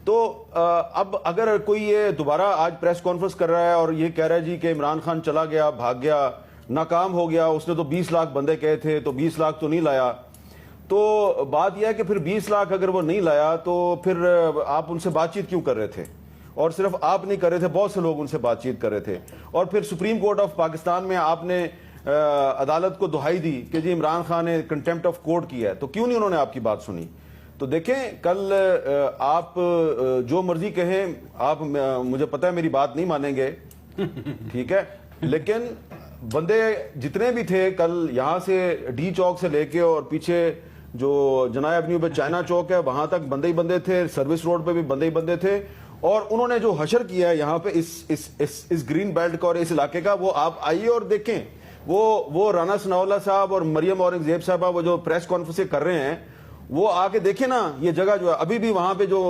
تو اب اگر کوئی یہ دوبارہ آج پریس کانفرنس کر رہا ہے اور یہ کہہ رہا ہے جی کہ عمران خان چلا گیا، بھاگ گیا، ناکام ہو گیا، اس نے تو 20 لاکھ بندے کہے تھے تو 20 لاکھ تو نہیں لایا، تو بات یہ ہے کہ پھر 20 لاکھ اگر وہ نہیں لایا تو پھر آپ ان سے بات چیت کیوں کر رہے تھے؟ اور صرف آپ نہیں کر رہے تھے، بہت سے لوگ ان سے بات چیت کر رہے تھے. اور پھر سپریم کورٹ آف پاکستان میں آپ نے عدالت کو دہائی دی کہ جی عمران خان نے کنٹیمپٹ آف کورٹ کیا ہے، تو کیوں نہیں انہوں نے آپ کی بات سنی؟ تو دیکھیں کل آپ جو مرضی کہیں، آپ مجھے پتہ ہے میری بات نہیں مانیں گے، ٹھیک ہے، لیکن بندے جتنے بھی تھے کل یہاں سے ڈی چوک سے لے کے اور پیچھے جو جناح ایونیو پہ چائنا چوک ہے وہاں تک بندے ہی بندے تھے، سروس روڈ پہ بھی بندے ہی بندے تھے، اور انہوں نے جو حشر کیا ہے یہاں پہ اس گرین بیلٹ کا اور اس علاقے کا، وہ آپ آئیے اور دیکھیں. وہ رانا ثناءاللہ صاحب اور مریم اورنگزیب صاحبہ وہ جو پریس کانفرنسیں کر رہے ہیں، وہ آ کے دیکھیں نا، یہ جگہ جو ہے ابھی بھی وہاں پہ جو